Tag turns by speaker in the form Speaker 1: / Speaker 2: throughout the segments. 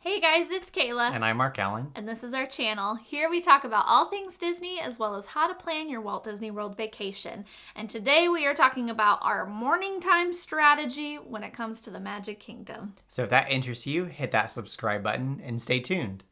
Speaker 1: Hey guys, it's Kayla.
Speaker 2: And I'm Mark Allen.
Speaker 1: And this is our channel. Here we talk about all things Disney as well as how to plan your Walt Disney World vacation. And today we are talking about our morning time strategy when it comes to the Magic Kingdom.
Speaker 2: So if that interests you, hit that subscribe button and stay tuned.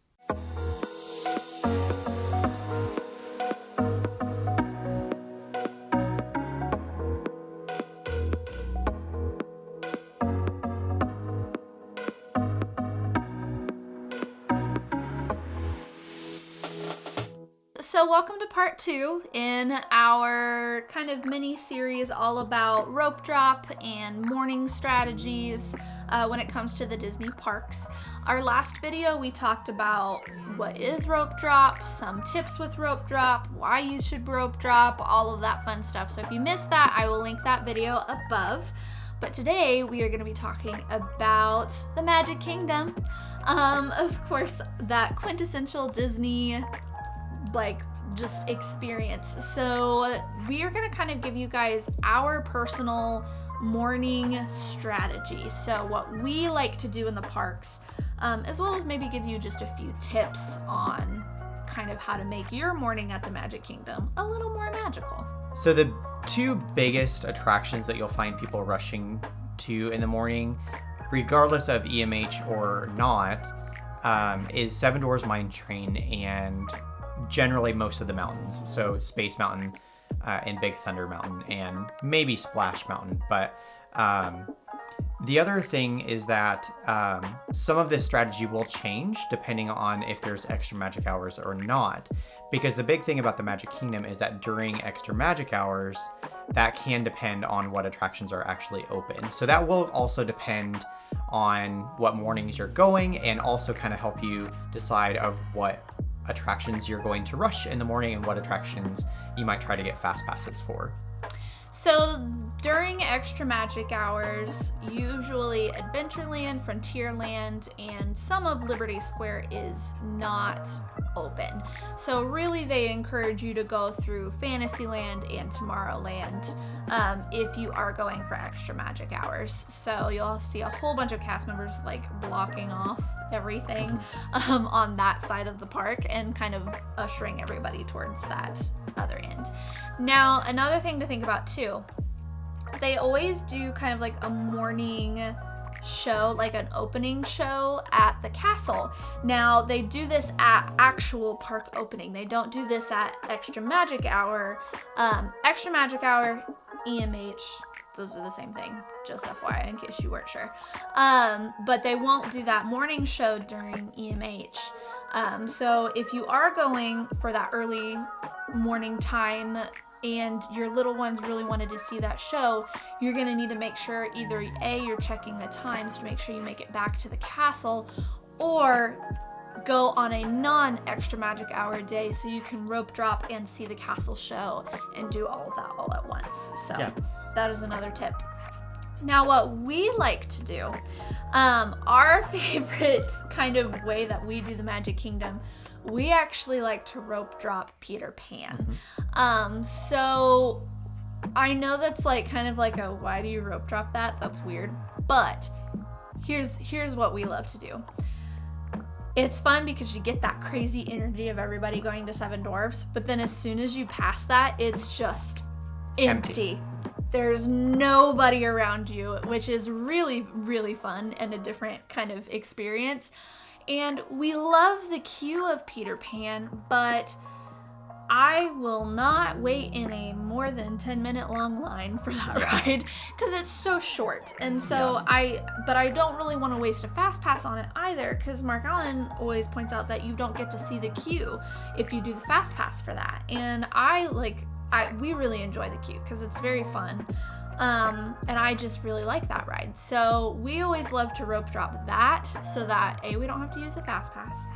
Speaker 1: So welcome to part 2 in our kind of mini series all about rope drop and morning strategies when it comes to the Disney parks. Our last video we talked about what is rope drop, some tips with rope drop, why you should rope drop, all of that fun stuff. So if you missed that, I will link that video above. But today we are going to be talking about the Magic Kingdom. Of course, that quintessential Disney just experience. So we are going to kind of give you guys our personal morning strategy. So what we like to do in the parks, as well as maybe give you just a few tips on kind of how to make your morning at the Magic Kingdom a little more magical.
Speaker 2: So the two biggest attractions that you'll find people rushing to in the morning, regardless of EMH or not, is Seven Dwarfs Mine Train and generally most of the mountains. So Space Mountain and Big Thunder Mountain and maybe Splash Mountain. But the other thing is that some of this strategy will change depending on if there's extra magic hours or not. Because the big thing about the Magic Kingdom is that during extra magic hours, that can depend on what attractions are actually open. So that will also depend on what mornings you're going and also kind of help you decide of what attractions you're going to rush in the morning and what attractions you might try to get fast passes for.
Speaker 1: So during extra magic hours, usually Adventureland, Frontierland, and some of Liberty Square is not open. So really they encourage you to go through Fantasyland and Tomorrowland if you are going for extra magic hours. So you'll see a whole bunch of cast members blocking off everything on that side of the park and kind of ushering everybody towards that other end. Now, another thing to think about too, they always do kind of like a morning show, like an opening show at the castle. Now, they do this at actual park opening. They don't do this at Extra Magic Hour. Extra Magic Hour, EMH, those are the same thing, just FYI in case you weren't sure. But they won't do that morning show during EMH. So if you are going for that early morning time and your little ones really wanted to see that show, you're going to need to make sure either A, you're checking the times to make sure you make it back to the castle, or go on a non-extra magic hour day so you can rope drop and see the castle show and do all of that all at once. So yeah, that is another tip. Now, what we like to do, our favorite kind of way that we do the Magic Kingdom, we actually like to rope drop Peter Pan. So I know that's kind of like a, why do you rope drop that? That's weird. But here's what we love to do. It's fun because you get that crazy energy of everybody going to Seven Dwarfs, but then as soon as you pass that, it's just empty. There's nobody around you, which is really, really fun and a different kind of experience. And we love the queue of Peter Pan, but I will not wait in a more than 10-minute long line for that ride because it's so short. And so I don't really want to waste a fast pass on it either, because Mark Allen always points out that you don't get to see the queue if you do the fast pass for that. And we really enjoy the queue because it's very fun. And I just really like that ride. So we always love to rope drop that so that A, we don't have to use the fast pass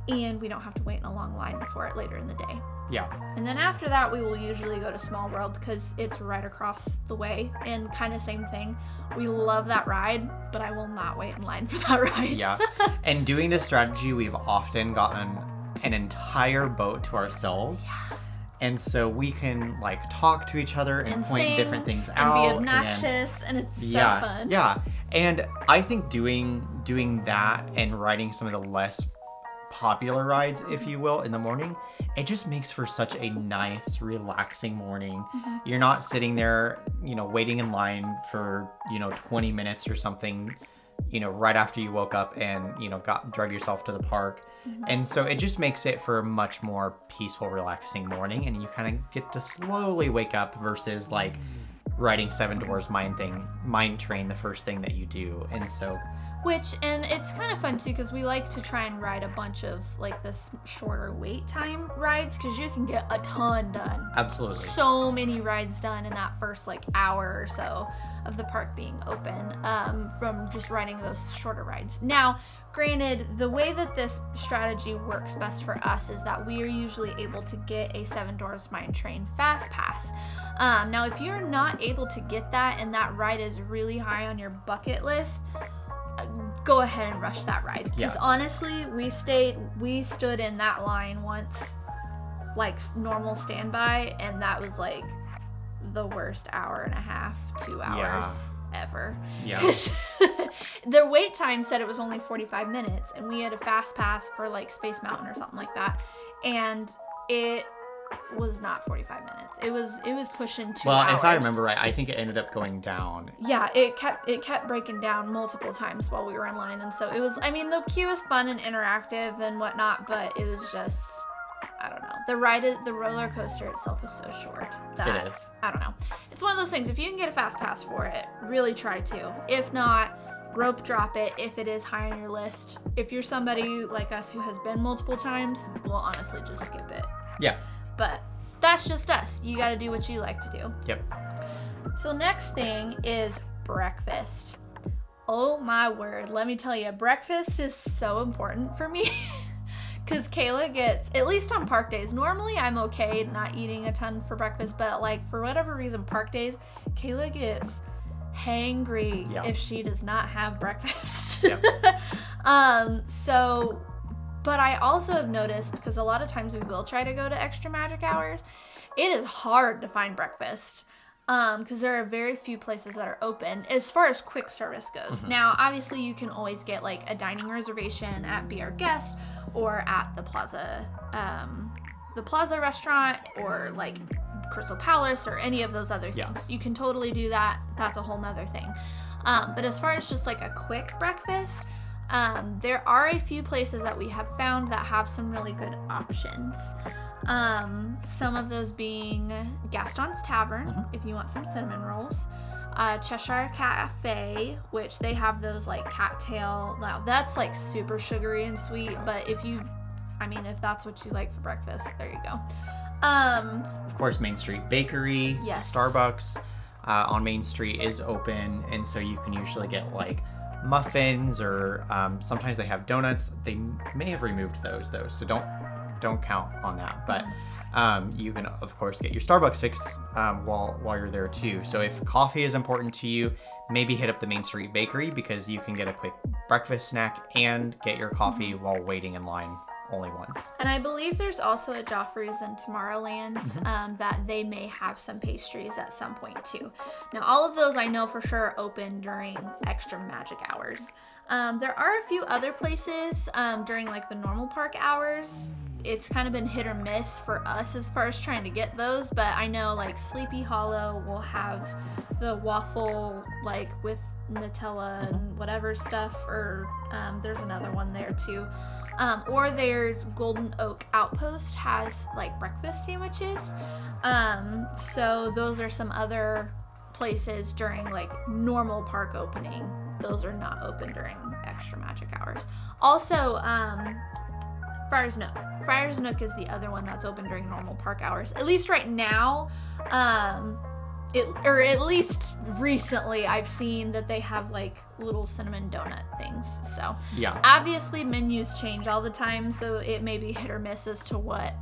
Speaker 1: and we don't have to wait in a long line for it later in the day.
Speaker 2: Yeah.
Speaker 1: And then after that, we will usually go to Small World because it's right across the way and kind of same thing. We love that ride, but I will not wait in line for that ride.
Speaker 2: Yeah. And doing this strategy, we've often gotten an entire boat to ourselves. And so we can talk to each other and point different things out.
Speaker 1: And be obnoxious, and it's so fun.
Speaker 2: Yeah. And I think doing doing that and riding some of the less popular rides, if you will, in the morning, it just makes for such a nice, relaxing morning. You're not sitting there, waiting in line for, 20 minutes or something, right after you woke up and, drug yourself to the park. And so it just makes it for a much more peaceful, relaxing morning. And you kind of get to slowly wake up versus like riding Seven Dwarfs Mine Train the first thing that you do. And so...
Speaker 1: And it's kind of fun too, because we like to try and ride a bunch of like this shorter wait time rides, because you can get a ton done.
Speaker 2: Absolutely.
Speaker 1: So many rides done in that first like hour or so of the park being open, from just riding those shorter rides. Now, granted, the way that this strategy works best for us is that we are usually able to get a Seven Dwarfs Mine Train Fast Pass. Now, if you're not able to get that and that ride is really high on your bucket list, go ahead and rush that ride, because honestly, we stood in that line once, like normal standby, and that was like the worst hour and a half, 2 hours ever. Because their wait time said it was only 45 minutes, and we had a fast pass for like Space Mountain or something like that, and it was not 45 minutes. It was pushing 2 hours.
Speaker 2: Well, if I remember right, I think it ended up going down.
Speaker 1: Yeah, it kept breaking down multiple times while we were in line, and so it was, the queue was fun and interactive and whatnot, but it was just, I don't know. The roller coaster itself is so short that
Speaker 2: It is.
Speaker 1: I don't know. It's one of those things, if you can get a fast pass for it, really try to. If not, rope drop it if it is high on your list. If you're somebody like us who has been multiple times, well, honestly, just skip it.
Speaker 2: Yeah.
Speaker 1: But that's just us. You got to do what you like to do.
Speaker 2: Yep.
Speaker 1: So next thing is breakfast. Oh my word. Let me tell you, breakfast is so important for me. Because Kayla gets, at least on park days, normally I'm okay not eating a ton for breakfast, but like for whatever reason, park days, Kayla gets hangry if she does not have breakfast. Yep. But I also have noticed, because a lot of times we will try to go to extra magic hours, it is hard to find breakfast, because there are very few places that are open as far as quick service goes. Now, obviously, you can always get like a dining reservation at Be Our Guest or at the Plaza restaurant, or like Crystal Palace, or any of those other things. You can totally do that. That's a whole nother thing. But as far as just like a quick breakfast, there are a few places that we have found that have some really good options. Some of those being Gaston's Tavern, if you want some cinnamon rolls. Cheshire Cafe, which they have those like cattail. Now that's like super sugary and sweet, but if that's what you like for breakfast, there you go.
Speaker 2: Of course, Main Street Bakery, Starbucks on Main Street is open, and so you can usually get like muffins, or sometimes they have donuts. They may have removed those though, so don't count on that. But you can of course get your Starbucks fix while you're there too. So if coffee is important to you, maybe hit up the Main Street Bakery, because you can get a quick breakfast snack and get your coffee while waiting in line only once.
Speaker 1: And I believe there's also a Joffrey's in Tomorrowland that they may have some pastries at some point too. Now, all of those I know for sure are open during extra magic hours. There are a few other places during like the normal park hours. It's kind of been hit or miss for us as far as trying to get those, but I know like Sleepy Hollow will have the waffle like with Nutella and whatever stuff, or there's another one there too. Or there's Golden Oak Outpost has like breakfast sandwiches. So those are some other places during like normal park opening. Those are not open during extra magic hours. Also, Friar's Nook. Friar's Nook is the other one that's open during normal park hours. At least right now, or at least recently, I've seen that they have like little cinnamon donut things. So obviously menus change all the time, so it may be hit or miss as to what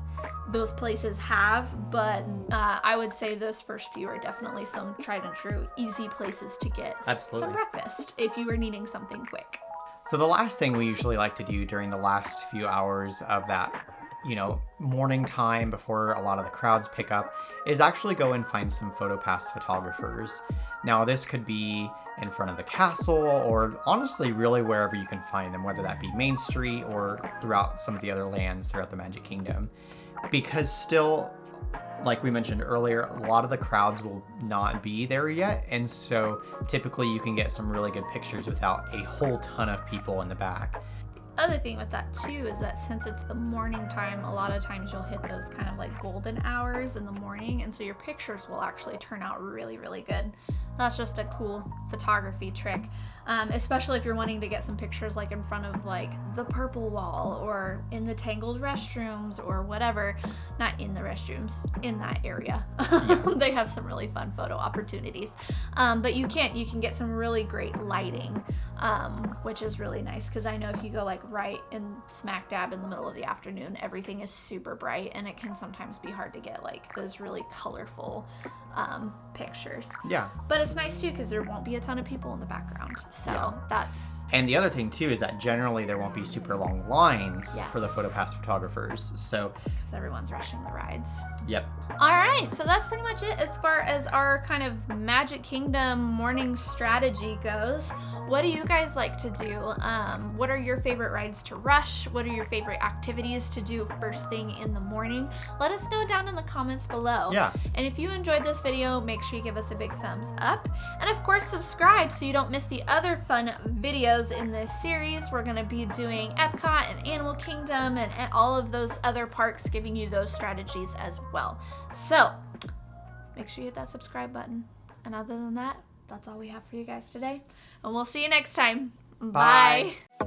Speaker 1: those places have, but I would say those first few are definitely some tried and true easy places to get some breakfast if you were needing something quick.
Speaker 2: So the last thing we usually like to do during the last few hours of that morning time before a lot of the crowds pick up is actually go and find some PhotoPass photographers. Now, this could be in front of the castle or honestly really wherever you can find them, whether that be Main Street or throughout some of the other lands throughout the Magic Kingdom. Because still, like we mentioned earlier, a lot of the crowds will not be there yet, and so typically you can get some really good pictures without a whole ton of people in the back.
Speaker 1: Other thing with that too is that since it's the morning time, a lot of times you'll hit those kind of like golden hours in the morning, and so your pictures will actually turn out really, really good. That's just a cool photography trick, especially if you're wanting to get some pictures like in front of like the purple wall or in the tangled restrooms or whatever. Not in the restrooms, in that area. They have some really fun photo opportunities. But you can get some really great lighting, which is really nice, because I know if you go like right in smack dab in the middle of the afternoon, everything is super bright and it can sometimes be hard to get like those really colorful pictures.
Speaker 2: Yeah.
Speaker 1: But it's nice too because there won't be a ton of people in the background. So that's...
Speaker 2: And the other thing too is that generally there won't be super long lines
Speaker 1: Yes.
Speaker 2: for the PhotoPass photographers. So
Speaker 1: because everyone's rushing the rides.
Speaker 2: yep.
Speaker 1: All right, so that's pretty much it as far as our kind of Magic Kingdom morning strategy goes. What do you guys like to do? What are your favorite rides to rush? What are your favorite activities to do first thing in the morning? Let us know down in the comments below.
Speaker 2: Yeah.
Speaker 1: And if you enjoyed this video, make sure you give us a big thumbs up. And of course, subscribe so you don't miss the other fun videos in this series. We're going to be doing Epcot and Animal Kingdom and all of those other parks, giving you those strategies as well. So make sure you hit that subscribe button. And other than that, that's all we have for you guys today. And we'll see you next time.
Speaker 2: Bye.
Speaker 1: Bye.